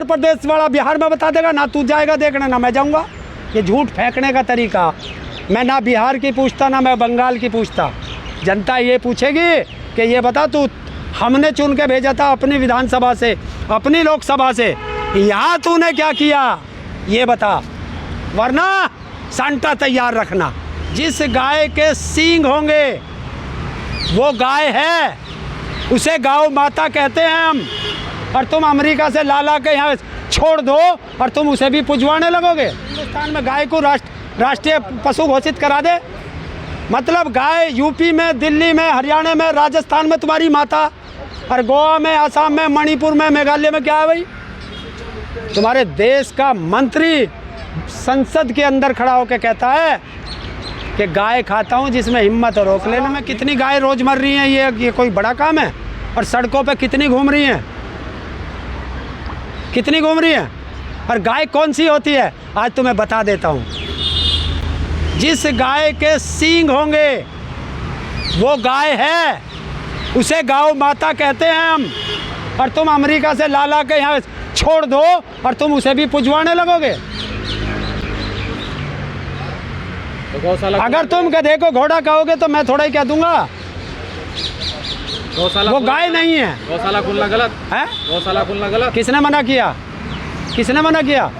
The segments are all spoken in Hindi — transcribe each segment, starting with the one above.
प्रदेश वाला बिहार में बता देगा ना, तू जाएगा देखना ना मैं जाऊंगा। ये झूठ फेंकने का तरीका। मैं ना बिहार की पूछता ना मैं बंगाल की पूछता। जनता ये पूछेगी कि ये बता तू, हमने चुन के भेजा था अपनी विधानसभा से, अपनी लोकसभा से, यहाँ तूने क्या किया ये बता, वरना सांटा तैयार रखना। जिस गाय के सींग होंगे वो गाय है, उसे गौ माता कहते हैं हम। और तुम अमेरिका से ला के यहाँ छोड़ दो और तुम उसे भी पुजवाने लगोगे। हिंदुस्तान में गाय को राष्ट्रीय पशु घोषित करा दे, मतलब गाय यूपी में, दिल्ली में, हरियाणा में, राजस्थान में तुम्हारी माता, और गोवा में, असम में, मणिपुर में, मेघालय में क्या है भाई? तुम्हारे देश का मंत्री संसद के अंदर खड़ा होकर कहता है कि गाय खाता हूँ जिसमें हिम्मत हो रोक लेने में। कितनी गाय रोज मर रही हैं, ये कोई बड़ा काम है? और सड़कों पे कितनी घूम रही हैं, कितनी घूम रही हैं? और गाय कौन सी होती है आज तुम्हें बता देता हूँ। जिस गाय के सींग होंगे वो गाय है, उसे गौ माता कहते हैं हम। और तुम अमेरिका से ला के यहाँ छोड़ दो और तुम उसे भी पुजवाने लगोगे। तो अगर तुम गधे को घोड़ा कहोगे तो मैं थोड़ा ही कह दूंगा। वो गाय नहीं है। गौशाला खुलना गलत है, गौशाला खुलना गलत। किसने मना किया? किसने मना किया?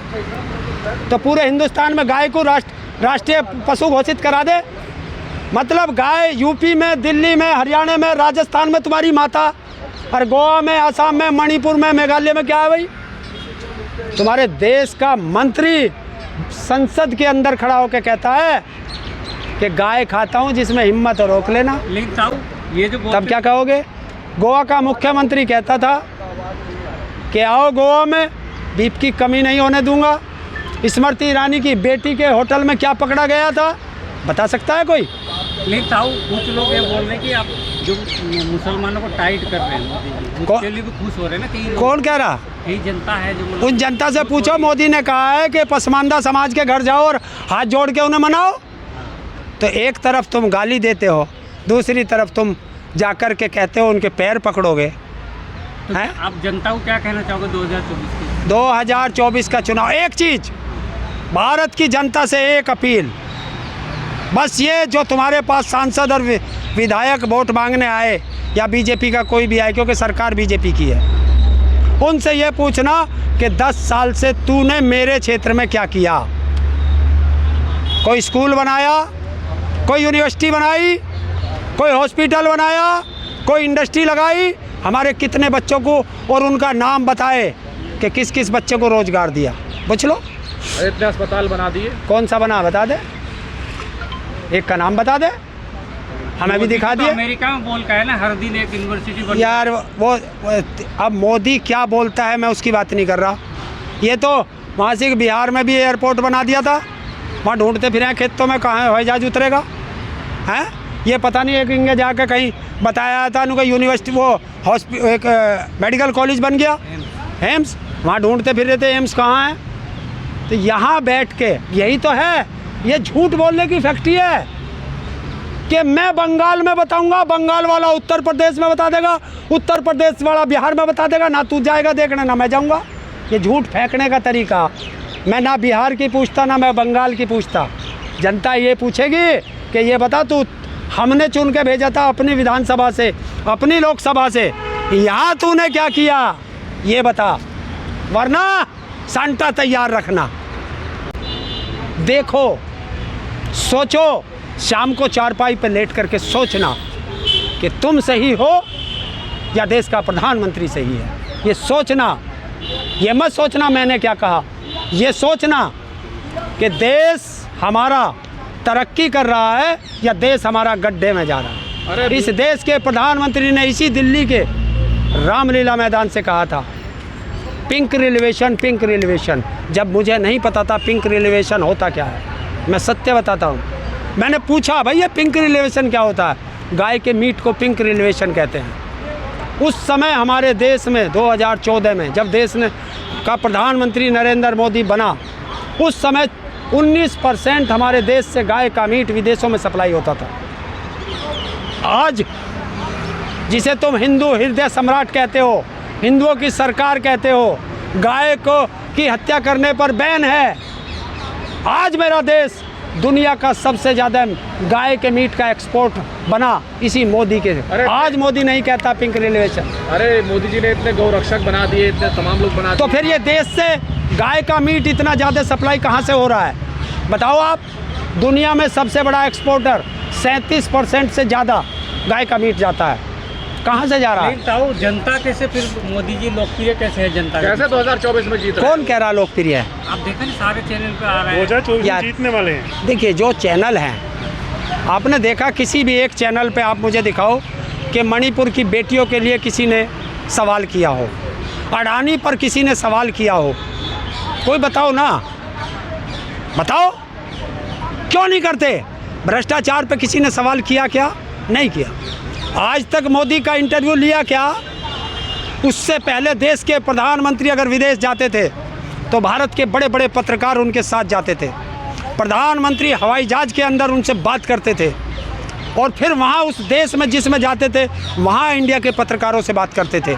तो पूरे हिंदुस्तान में गाय को राष्ट्रीय पशु घोषित करा दे, मतलब गाय यूपी में, दिल्ली में, हरियाणा में, राजस्थान में तुम्हारी माता, और गोवा में, असम में, मणिपुर में, मेघालय में क्या है भाई? तुम्हारे देश का मंत्री संसद के अंदर खड़ा होकर कहता है कि गाय खाता हूँ जिसमें हिम्मत हो रोक लेना। लेकिन ताऊ ये जो तब क्या कहोगे? गोवा का मुख्यमंत्री कहता था कि आओ गोवा में, बीफ की कमी नहीं होने दूंगा। स्मृति ईरानी की बेटी के होटल में क्या पकड़ा गया था, बता सकता है कोई? लेकिन ताऊ कुछ लोग ये बोल रहे हैं कि आप जो मुसलमानों को टाइट कर रहे हैं, उसके लिए भी खुश हो रहे हैं ना। कई कौन कह रहा? कई जनता है जो उन जनता से पूछो। मोदी ने कहा है कि पसमानदा समाज के घर जाओ और हाथ जोड़ के उन्हें मनाओ। तो एक तरफ तुम गाली देते हो, दूसरी तरफ तुम जाकर के कहते हो उनके पैर पकड़ोगे। तो हैं? आप जनता को क्या कहना चाहोगे 2024 की? 2024 का चुनाव, एक चीज़, भारत की जनता से एक अपील, बस ये जो तुम्हारे पास सांसद और विधायक वोट मांगने आए या बीजेपी का कोई भी आए, क्योंकि सरकार बीजेपी की है, उनसे ये पूछना कि 10 साल से तूने मेरे क्षेत्र में क्या किया? कोई स्कूल बनाया, कोई यूनिवर्सिटी बनाई, कोई हॉस्पिटल बनाया, कोई इंडस्ट्री लगाई? हमारे कितने बच्चों को और उनका नाम बताए कि किस किस बच्चे को रोजगार दिया? पूछ लो। इतने अस्पताल बना दिए। कौन सा बना बता दे, एक का नाम बता दे, हमें भी दिखा दिए। अमेरिका में बोल का है ना, हर दिन एक यूनिवर्सिटी बन। यार वो अब मोदी क्या बोलता है मैं उसकी बात नहीं कर रहा। ये तो वहाँ से बिहार में भी एयरपोर्ट बना दिया था, वहाँ ढूंढते फिर खेतों में कहाँ हवाई जहाज उतरेगा हैं? ये पता नहीं, एक इंगे जाकर कहीं बताया था उनका यूनिवर्सिटी, वो एक मेडिकल कॉलेज बन गया, एम्स, वहाँ ढूंढते फिर रहे थे एम्स कहाँ है। तो यहाँ बैठ के यही तो है, ये झूठ बोलने की फैक्ट्री है कि मैं बंगाल में बताऊंगा, बंगाल वाला उत्तर प्रदेश में बता देगा, उत्तर प्रदेश वाला बिहार में बता देगा, ना तू जाएगा देखना ना मैं जाऊंगा। ये झूठ फेंकने का तरीका। मैं ना बिहार की पूछता ना मैं बंगाल की पूछता। जनता ये पूछेगी कि ये बता तू, हमने चुन के भेजा था अपनी विधानसभा से, अपनी लोकसभा से, यहाँ तूने क्या किया ये बता, वरना सांटा तैयार रखना। देखो, सोचो, शाम को चारपाई पे लेट करके सोचना कि तुम सही हो या देश का प्रधानमंत्री सही है। ये सोचना, ये मत सोचना मैंने क्या कहा, ये सोचना कि देश हमारा तरक्की कर रहा है या देश हमारा गड्ढे में जा रहा है। इस देश के प्रधानमंत्री ने इसी दिल्ली के रामलीला मैदान से कहा था, पिंक रिजर्वेशन, पिंक रिजर्वेशन। जब मुझे नहीं पता था पिंक रिजर्वेशन होता क्या है, मैं सत्य बताता हूँ, मैंने पूछा भाई ये पिंक रिजर्वेशन क्या होता है? गाय के मीट को पिंक रिजर्वेशन कहते हैं। उस समय हमारे देश में 2014 में जब देश ने का प्रधानमंत्री नरेंद्र मोदी बना, उस समय 19% हमारे देश से गाय का मीट विदेशों में सप्लाई होता था। आज जिसे तुम हिंदू हृदय सम्राट कहते हो, हिंदुओं की सरकार कहते हो, गाय को की हत्या करने पर बैन है। आज मेरा देश दुनिया का सबसे ज़्यादा गाय के मीट का एक्सपोर्ट बना इसी मोदी के। आज मोदी नहीं कहता पिंक रिजर्वेशन। अरे मोदी जी ने इतने गौरक्षक बना दिए, इतने तमाम लोग बना दिए, तो फिर ये देश से गाय का मीट इतना ज़्यादा सप्लाई कहाँ से हो रहा है बताओ आप। दुनिया में सबसे बड़ा एक्सपोर्टर 37% से ज़्यादा गाय का मीट जाता है, कहाँ से जा रहा है? लेकिन ताऊ जनता कैसे फिर मोदी जी लोकप्रिय कैसे है जनता कैसे 2024 में जीत रहे हैं? कौन कह रहा लोकप्रिय है? आप देखें ना सारे चैनल पे आ रहे हैं। 2024 यार, में जीतने वाले हैं। देखिए जो चैनल हैं, आपने देखा किसी भी एक चैनल पे आप मुझे दिखाओ कि मणिपुर की बेटियों के लिए किसी ने सवाल किया हो, अडानी पर किसी ने सवाल किया हो, कोई बताओ ना, बताओ क्यों नहीं करते? भ्रष्टाचार पे किसी ने सवाल किया क्या? नहीं किया। आज तक मोदी का इंटरव्यू लिया क्या? उससे पहले देश के प्रधानमंत्री अगर विदेश जाते थे तो भारत के बड़े बड़े पत्रकार उनके साथ जाते थे। प्रधानमंत्री हवाई जहाज़ के अंदर उनसे बात करते थे और फिर वहाँ उस देश में जिसमें जाते थे वहाँ इंडिया के पत्रकारों से बात करते थे।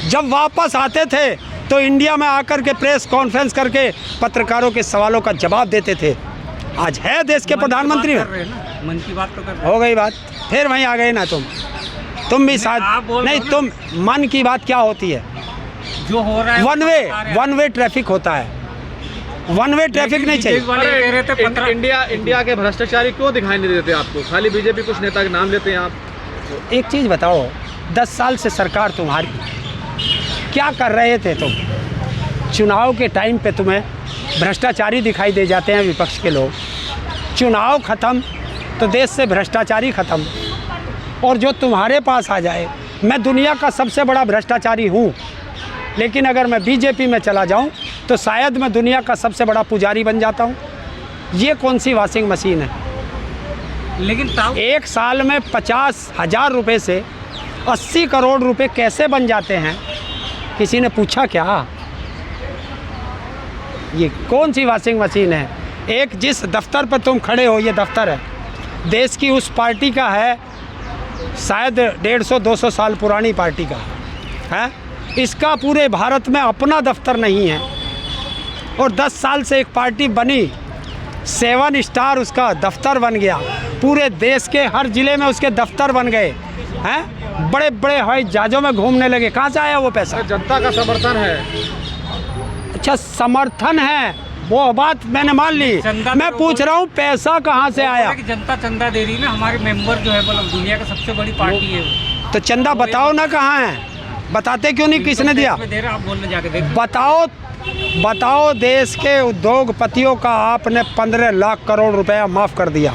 जब वापस आते थे तो इंडिया में आकर के प्रेस कॉन्फ्रेंस करके पत्रकारों के सवालों का जवाब देते थे। आज है देश के प्रधानमंत्री में। मन की बात तो कर रहे हैं। हो गई बात, फिर वहीं आ गए ना तुम भी आप साथ बोल नहीं। रहे हो तुम मन की बात क्या होती है? जो हो रहा है वन वे ट्रैफिक होता है, वन वे ट्रैफिक नहीं चाहिए। वाले कह रहे थे 15 इंडिया के भ्रष्टाचारी क्यों दिखाई नहीं देते आपको? खाली बीजेपी कुछ नेता के नाम लेते हैं आप। एक चीज़ बताओ, 10 साल से सरकार तुम्हारी, क्या कर रहे थे तुम? चुनाव के टाइम पे तुम्हें भ्रष्टाचारी दिखाई दे जाते हैं विपक्ष के लोग। चुनाव ख़त्म तो देश से भ्रष्टाचारी ख़त्म। और जो तुम्हारे पास आ जाए, मैं दुनिया का सबसे बड़ा भ्रष्टाचारी हूँ, लेकिन अगर मैं बीजेपी में चला जाऊँ तो शायद मैं दुनिया का सबसे बड़ा पुजारी बन जाता हूँ। ये कौन सी वॉशिंग मशीन है? लेकिन ताऊ एक साल में 50,000 रुपये से 80 करोड़ रुपए कैसे बन जाते हैं? किसी ने पूछा क्या? ये कौन सी वॉशिंग मशीन है? एक जिस दफ्तर पर तुम खड़े हो, ये दफ्तर है देश की उस पार्टी का है, शायद 150-200 साल पुरानी पार्टी का है। इसका पूरे भारत में अपना दफ्तर नहीं है और 10 साल से एक पार्टी बनी, 7 स्टार उसका दफ्तर बन गया, पूरे देश के हर ज़िले में उसके दफ्तर बन गए हैं, बड़े बड़े हवाई जहाज़ों में घूमने लगे। कहाँ से आया वो पैसा? जनता का समर्थन है। अच्छा, समर्थन है वो बात मैंने मान ली। मैं पूछ रहा हूँ पैसा कहाँ से आया? कि जनता चंदा दे रही है ना, हमारे मेंबर जो है मतलब दुनिया का सबसे बड़ी पार्टी है वो। तो चंदा बताओ ना कहाँ है? बताते क्यों नहीं? किसने दिया? दे रहे आप बोलने जाके देख। बताओ देश के उद्योगपतियों का आपने 15 लाख करोड़ रुपया माफ़ कर दिया,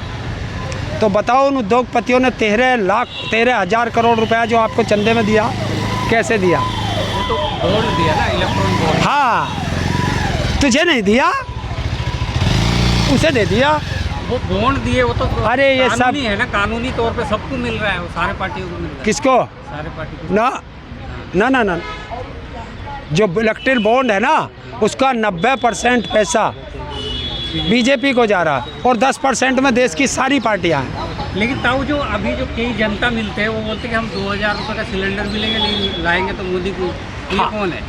तो बताओ उन उद्योगपतियों ने 13,000 करोड़ रुपया जो आपको चंदे में दिया कैसे दिया? वो तो बोर्ड दिया ना, इलेक्ट्रॉनिक बोर्ड। हाँ, तुझे नहीं दिया, उसे दे दिया। वो बॉन्ड दिए, वो तो अरे ये सब कानूनी है ना, कानूनी तौर पे सबको मिल रहा है, वो सारे पार्टियों को मिल रहा है। किसको? सारे पार्टी को। ना ना ना ना, जो इलेक्टेड बॉन्ड है ना उसका 90% पैसा बीजेपी को जा रहा है और 10% में देश की सारी पार्टियां हैं। लेकिन ताऊ जो अभी जो कई जनता मिलते हैं वो बोलते हैं कि हम 2000 रुपये का सिलेंडर मिलेंगे नहीं लाएंगे तो मोदी को। ये हाँ। कौन है?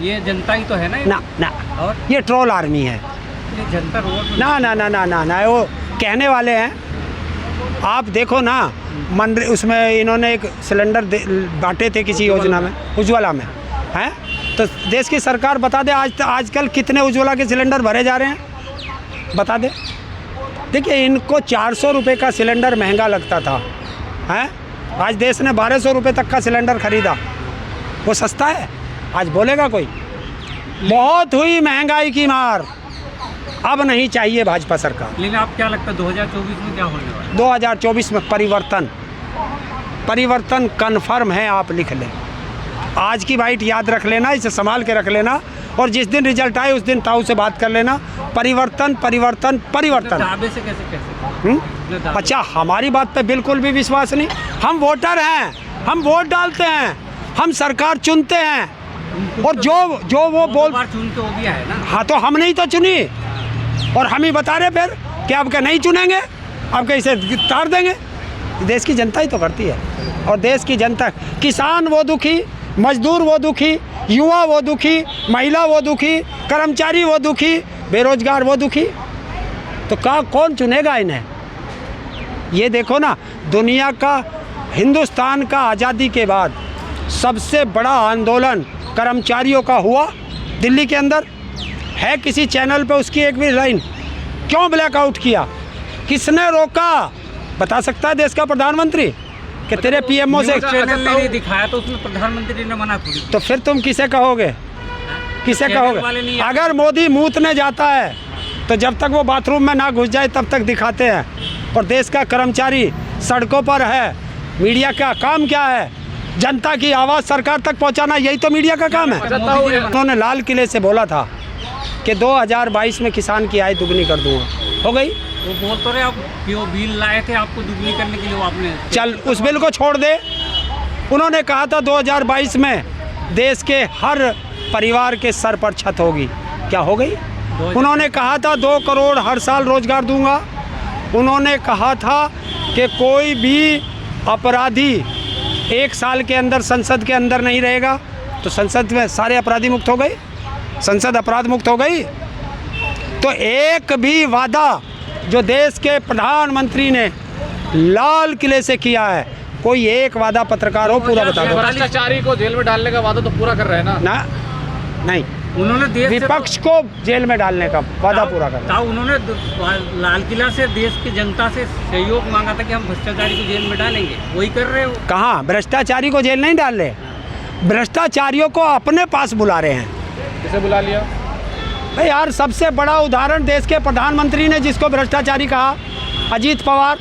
ये जनता ही तो है ना। ना ना, और ये ट्रोल आर्मी है। ये जनता रोड पे ना ना ना ना ना ना, वो कहने वाले हैं। आप देखो ना, उसमें इन्होंने एक सिलेंडर बांटे थे किसी योजना में, उज्ज्वला में, हैं? तो देश की सरकार बता दे आजकल कितने उज्ज्वला के सिलेंडर भरे जा रहे हैं, बता दे। देखिए, इनको 400 रुपये का सिलेंडर महंगा लगता था, हैं? आज देश ने 1200 रुपये तक का सिलेंडर खरीदा। वो सस्ता है? आज बोलेगा कोई? बहुत हुई महंगाई की मार, अब नहीं चाहिए भाजपा सरकार। लेकिन आप क्या लगता है 2024 में क्या होने वाला है? 2024 में परिवर्तन कन्फर्म है, आप लिख लें। आज की बाइट याद रख लेना, इसे संभाल के रख लेना, और जिस दिन रिजल्ट आए उस दिन ताऊ से बात कर लेना। परिवर्तन परिवर्तन परिवर्तन। दावे से कैसे? अच्छा, हमारी बात पे बिल्कुल भी विश्वास नहीं। हम वोटर हैं, हम वोट डालते हैं, हम सरकार चुनते हैं, और जो वो बोल चुन के वो भी है ना। हाँ, तो हम नहीं तो चुनी, और हम ही बता रहे फिर कि आपका नहीं चुनेंगे, आपके इसे तार देंगे। देश की जनता ही तो करती है, और देश की जनता, किसान वो दुखी मजदूर वो दुखी, युवा वो दुखी, महिला वो दुखी, कर्मचारी वो दुखी, बेरोजगार वो दुखी। तो कौन चुनेगा इन्हें? ये देखो ना, दुनिया का, हिंदुस्तान का आज़ादी के बाद सबसे बड़ा आंदोलन कर्मचारियों का हुआ दिल्ली के अंदर। है किसी चैनल पे उसकी एक भी लाइन? क्यों ब्लैकआउट किया? किसने रोका? बता सकता है देश का प्रधानमंत्री कि तेरे पीएमओ से? चैनल ने नहीं दिखाया तो उसमें प्रधानमंत्री ने मना थोड़ी किया। तो फिर तुम किसे कहोगे? किसे चैनल वाले नहीं कहोगे? अगर मोदी मूतने जाता है तो जब तक वो बाथरूम में ना घुस जाए तब तक दिखाते हैं। और देश का कर्मचारी सड़कों पर है। मीडिया का काम क्या है? जनता की आवाज़ सरकार तक पहुंचाना, यही तो मीडिया का काम है। उन्होंने लाल किले से बोला था कि 2022 में किसान की आय दुगनी कर दूंगा। हो गई? वो बोल तो रहे आप जो बिल लाए थे आपको दुगनी करने के लिए, वो आपने चल उस बिल को छोड़ दे। उन्होंने कहा था 2022 में देश के हर परिवार के सर पर छत होगी। क्या हो गई? उन्होंने कहा था 2 करोड़ हर साल रोजगार दूंगा। उन्होंने कहा था कि कोई भी अपराधी 1 साल के अंदर संसद के अंदर नहीं रहेगा। तो संसद में सारे अपराधी मुक्त हो गए, संसद अपराध मुक्त हो गई। तो एक भी वादा जो देश के प्रधानमंत्री ने लाल किले से किया है, कोई एक वादा पत्रकार हो पूरा बता दो। भ्रष्टाचारी को जेल में डालने का वादा तो पूरा कर रहे हैं ना? नहीं, उन्होंने देश विपक्ष को जेल में डालने का वादा पूरा करना। उन्होंने लाल किला से देश की जनता से सहयोग मांगा था कि हम भ्रष्टाचारी को जेल में डालेंगे, वही कर रहे हो। कहाँ? भ्रष्टाचारी को जेल नहीं डाल रहे, भ्रष्टाचारियों को अपने पास बुला रहे हैं। किसे बुला लिया? भाई यार, सबसे बड़ा उदाहरण देश के प्रधानमंत्री ने जिसको भ्रष्टाचारी कहा, अजीत पवार।